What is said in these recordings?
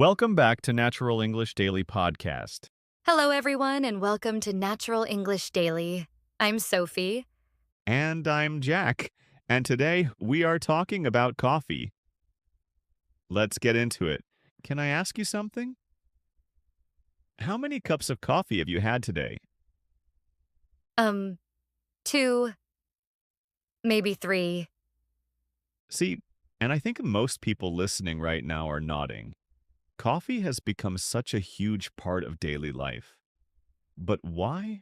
Welcome back to Natural English Daily Podcast. Hello, everyone, and welcome to Natural English Daily. I'm Sophie. And I'm Jack. And today we are talking about coffee. Let's get into it. Can I ask you something? How many cups of coffee have you had today? Um, two, maybe three. See, and I think most people listening right now are nodding. Coffee has become such a huge part of daily life. But why?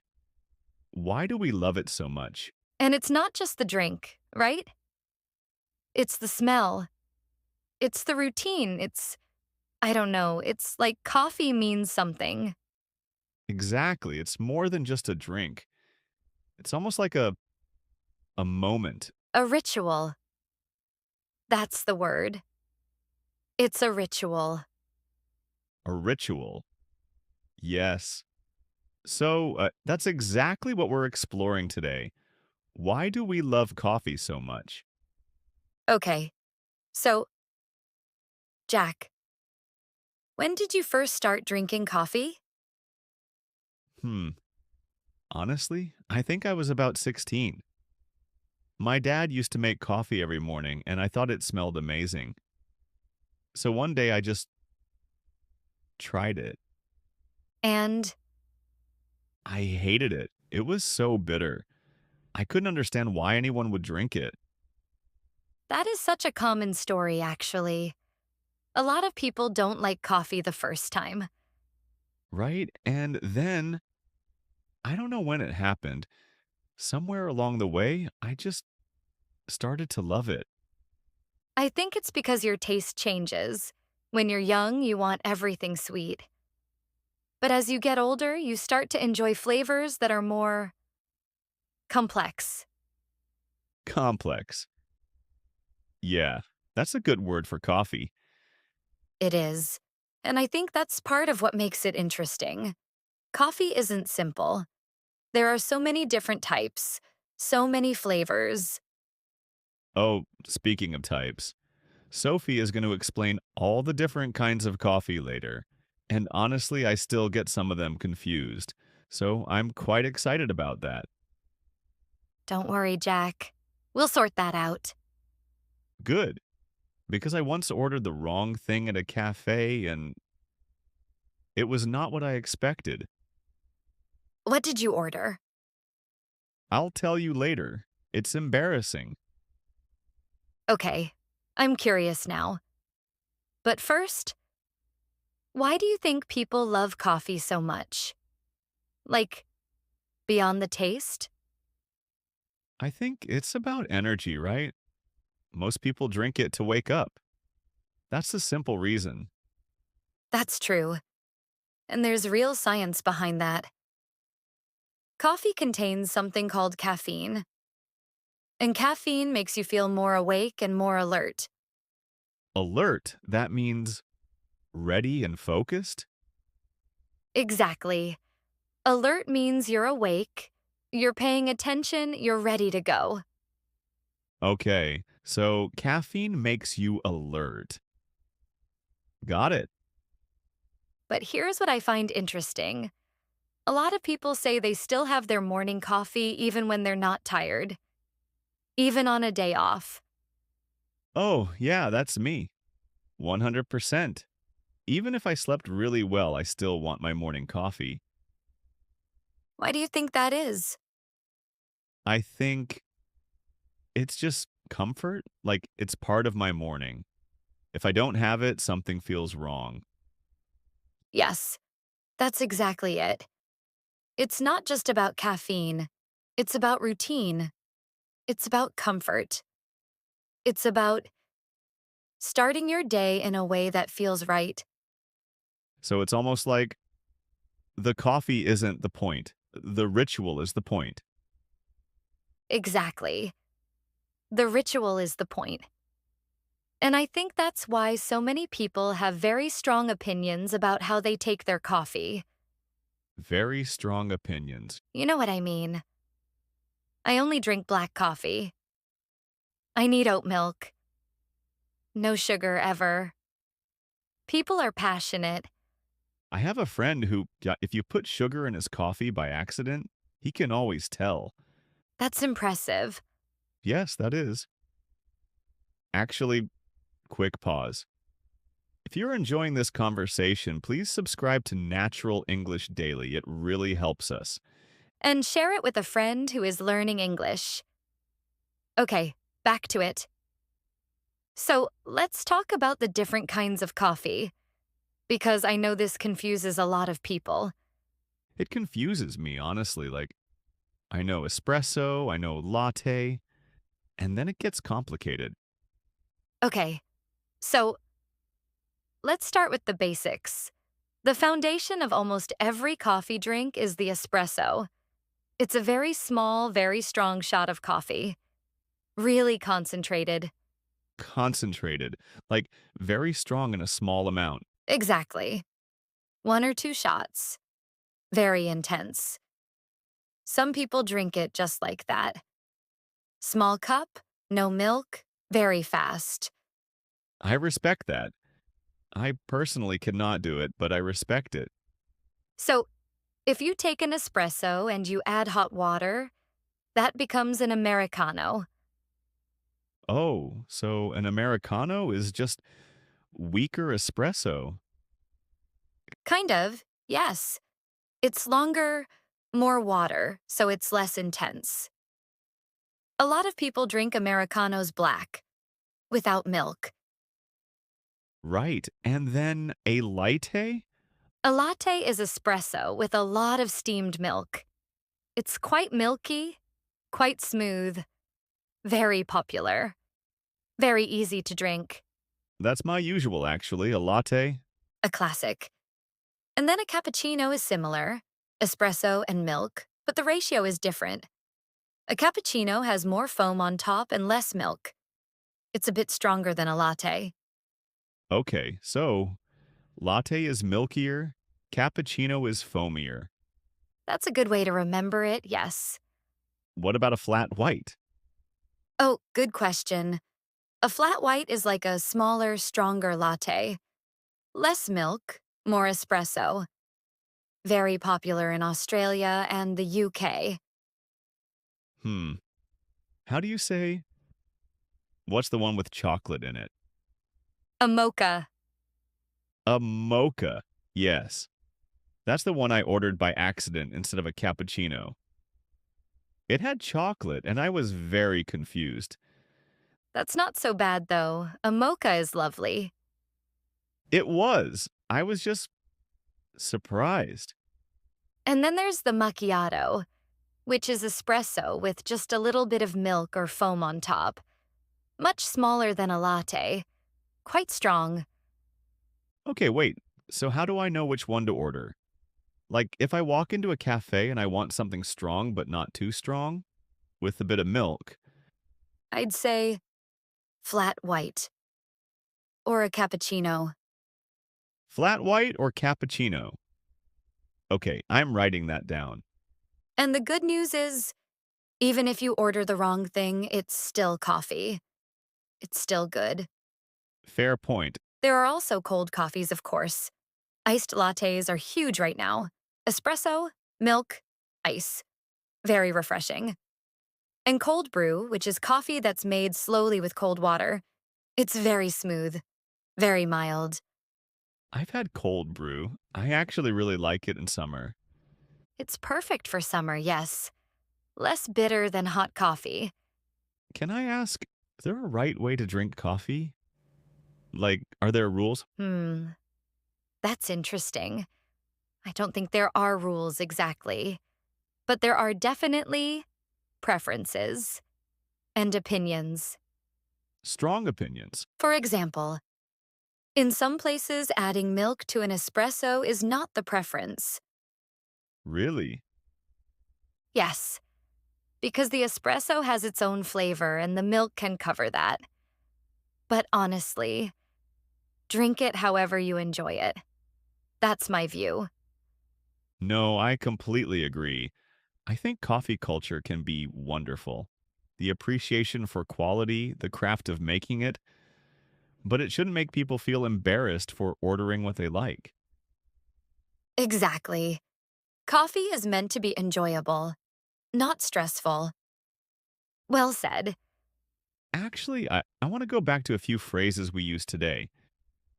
Why do we love it so much? And it's not just the drink, right? It's the smell. It's the routine. I don't know, it's like coffee means something. Exactly. It's more than just a drink. It's almost like a moment. A ritual. That's the word. It's a ritual. A ritual. Yes. So that's exactly what we're exploring today. Why do we love coffee so much? Okay, so, Jack, when did you first start drinking coffee? Hmm. Honestly, I think I was about 16. My dad used to make coffee every morning, and I thought it smelled amazing. So one day I just tried it. And I hated it. It was so bitter. I couldn't understand why anyone would drink it. that is such a common story, actually. A lot of people don't like coffee the first time. Right? And then, I don't know when it happened. Somewhere along the way, I just started to love it. I think it's because your taste changes. When you're young, you want everything sweet. But as you get older, you start to enjoy flavors that are more complex. Complex. Yeah, that's a good word for coffee. It is. And I think that's part of what makes it interesting. Coffee isn't simple. There are so many different types, so many flavors. Oh, speaking of types, Sophie is going to explain all the different kinds of coffee later. And honestly, I still get some of them confused. So I'm quite excited about that. Don't worry, Jack. We'll sort that out. Good, because I once ordered the wrong thing at a cafe and it was not what I expected. What did you order? I'll tell you later. It's embarrassing. Okay, I'm curious now. But first, why do you think people love coffee so much? Like, beyond the taste? I think it's about energy, right? Most people drink it to wake up. That's the simple reason. That's true. And there's real science behind that. Coffee contains something called caffeine, and caffeine makes you feel more awake and more alert. Alert, that means ready and focused? Exactly. Alert means you're awake, you're paying attention, you're ready to go. Okay, so caffeine makes you alert. Got it. But here's what I find interesting. A lot of people say they still have their morning coffee even when they're not tired, even on a day off. Oh, yeah, that's me. 100%. Even if I slept really well, I still want my morning coffee. Why do you think that is? I think it's just comfort. Like, it's part of my morning. If I don't have it, something feels wrong. Yes, that's exactly it. It's not just about caffeine, it's about routine, it's about comfort, it's about starting your day in a way that feels right. So it's almost like the coffee isn't the point. The ritual is the point. Exactly. The ritual is the point. And I think that's why so many people have very strong opinions about how they take their coffee. Very strong opinions. You know what I mean. I only drink black coffee. I need oat milk. No sugar ever. People are passionate. I have a friend who, yeah, if you put sugar in his coffee by accident, he can always tell. That's impressive. Yes, that is. Actually, quick pause. If you're enjoying this conversation, please subscribe to Natural English Daily. It really helps us. And share it with a friend who is learning English. Okay, back to it. So let's talk about the different kinds of coffee, because I know this confuses a lot of people. It confuses me, honestly. Like, I know espresso, I know latte, and then it gets complicated. Okay, so let's start with the basics. The foundation of almost every coffee drink is the espresso. It's a very small, very strong shot of coffee. Really concentrated. Concentrated, like very strong in a small amount. Exactly. One or two shots. Very intense. Some people drink it just like that. Small cup, no milk, very fast. I respect that. I personally cannot do it, but I respect it. So, if you take an espresso and you add hot water, that becomes an Americano. Oh, so an Americano is just weaker espresso. Kind of, yes. It's longer, more water, so it's less intense. A lot of people drink Americanos black, without milk. Right. And then a latte? A latte is espresso with a lot of steamed milk. It's quite milky, quite smooth, very popular, very easy to drink, That's my usual, actually. A latte? a classic. And then a cappuccino is similar, espresso and milk, but the ratio is different. A cappuccino has more foam on top and less milk. It's a bit stronger than a latte. Okay, so latte is milkier, cappuccino is foamier. That's a good way to remember it, yes. What about a flat white? Oh, good question. A flat white is like a smaller, stronger latte. Less milk, more espresso. Very popular in Australia and the UK. Hmm. How do you say? What's the one with chocolate in it? A mocha. A mocha. Yes. That's the one I ordered by accident instead of a cappuccino. It had chocolate, and I was very confused. That's not so bad, though. A mocha is lovely. It was. I was just surprised. And then there's the macchiato, which is espresso with just a little bit of milk or foam on top. Much smaller than a latte. Quite strong. Okay, wait. So how do I know which one to order? Like, if I walk into a cafe and I want something strong but not too strong, with a bit of milk, I'd say flat white. Or a cappuccino. flat white or cappuccino? Okay, I'm writing that down. And the good news is, even if you order the wrong thing, it's still coffee. It's still good. Fair point. There are also cold coffees, of course. Iced lattes are huge right now. Espresso, milk, ice. Very refreshing. And cold brew, which is coffee that's made slowly with cold water. It's very smooth, very mild. I've had cold brew. I actually really like it in summer. It's perfect for summer, yes. Less bitter than hot coffee. Can I ask, is there a right way to drink coffee? Like, are there rules? Hmm, that's interesting. I don't think there are rules exactly, but there are definitely preferences and opinions. Strong opinions. For example, in some places, adding milk to an espresso is not the preference. Really? Yes, because the espresso has its own flavor and the milk can cover that. But honestly, drink it however you enjoy it. That's my view. No, I completely agree. I think coffee culture can be wonderful. The appreciation for quality, the craft of making it, but it shouldn't make people feel embarrassed for ordering what they like. Exactly. Coffee is meant to be enjoyable, not stressful. Well said. Actually, I want to go back to a few phrases we used today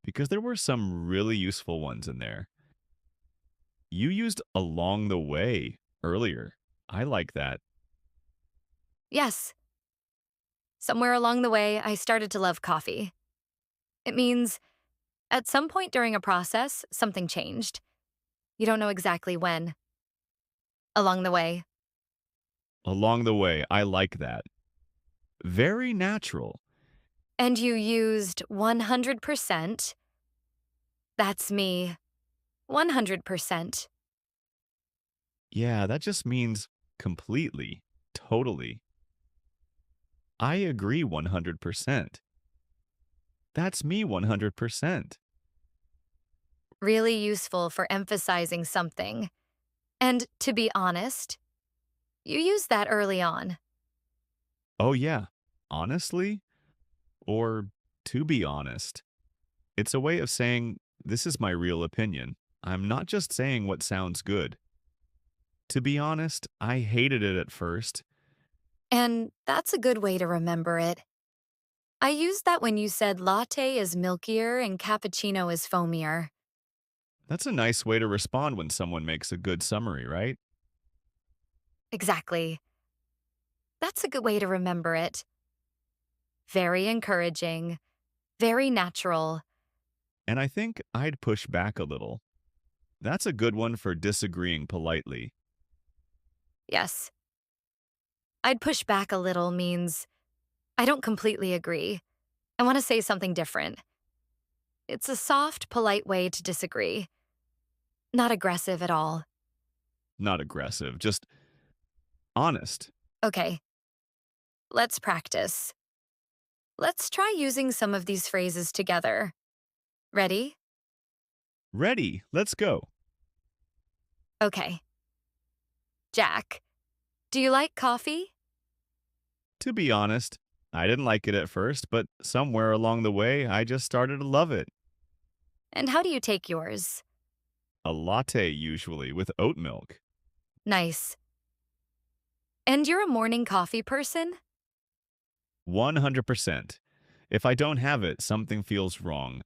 because there were some really useful ones in there. You used along the way earlier. I like that. Yes, somewhere along the way, I started to love coffee. It means at some point during a process, something changed. You don't know exactly when. Along the way. Along the way, I like that. Very natural. And you used 100%. That's me. 100%. Yeah, that just means completely, totally. I agree 100%. That's me 100%. Really useful for emphasizing something. And to be honest, you used that early on. Oh, yeah. Honestly, or to be honest, it's a way of saying, this is my real opinion. I'm not just saying what sounds good. To be honest, I hated it at first. And that's a good way to remember it. I used that when you said latte is milkier and cappuccino is foamier. That's a nice way to respond when someone makes a good summary, right? Exactly. That's a good way to remember it. Very encouraging, very natural. And I think I'd push back a little. That's a good one for disagreeing politely. Yes. I'd push back a little means I don't completely agree. I want to say something different. It's a soft, polite way to disagree, not aggressive at all. Not aggressive, just honest. Okay, let's practice. Let's try using some of these phrases together. Ready? Ready, let's go. Okay. Jack, do you like coffee? To be honest, I didn't like it at first, but somewhere along the way, I just started to love it. And how do you take yours? A latte, usually, with oat milk. Nice. And you're a morning coffee person? 100%. If I don't have it, something feels wrong.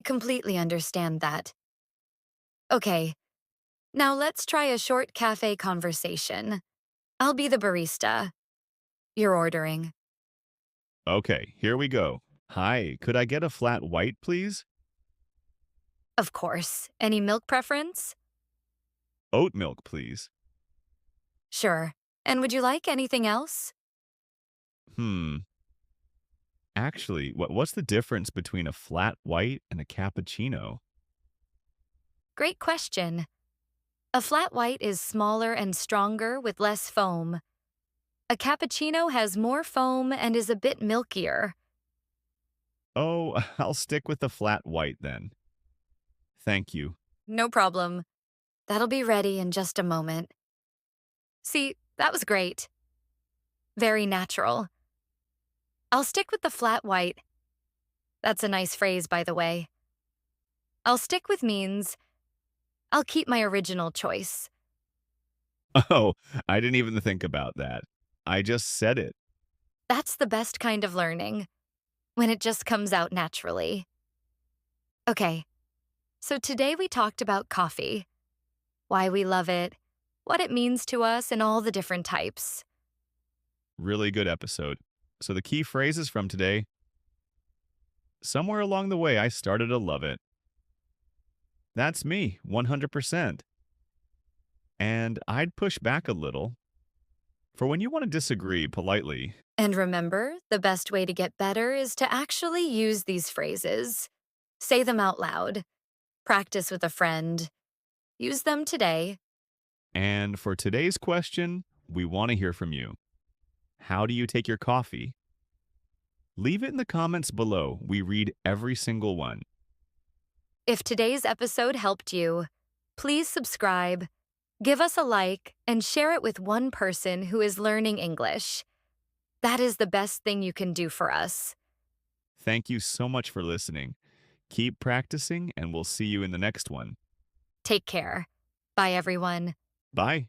Completely understand that. Okay, now let's try a short cafe conversation. I'll be the barista. You're ordering. Okay, here we go. Hi, could I get a flat white, please? Of course. Any milk preference? Oat milk, please. Sure. And would you like anything else? Hmm. Actually, what's the difference between a flat white and a cappuccino? Great question. A flat white is smaller and stronger with less foam. A cappuccino has more foam and is a bit milkier. Oh, I'll stick with the flat white then. Thank you. No problem. That'll be ready in just a moment. See, that was great. Very natural. I'll stick with the flat white. That's a nice phrase, by the way. I'll stick with means I'll keep my original choice. Oh, I didn't even think about that. I just said it. That's the best kind of learning, when it just comes out naturally. Okay, so today we talked about coffee, why we love it, what it means to us, and all the different types. Really good episode. So the key phrases from today, somewhere along the way I started to love it. That's me, 100%. And I'd push back a little. For when you want to disagree politely, And remember, the best way to get better is to actually use these phrases. Say them out loud. Practice with a friend. Use them today. and for today's question, we want to hear from you. How do you take your coffee? Leave it in the comments below. We read every single one. If today's episode helped you, please subscribe, give us a like, and share it with one person who is learning English. That is the best thing you can do for us. Thank you so much for listening. Keep practicing, and we'll see you in the next one. Take care. Bye, everyone. Bye.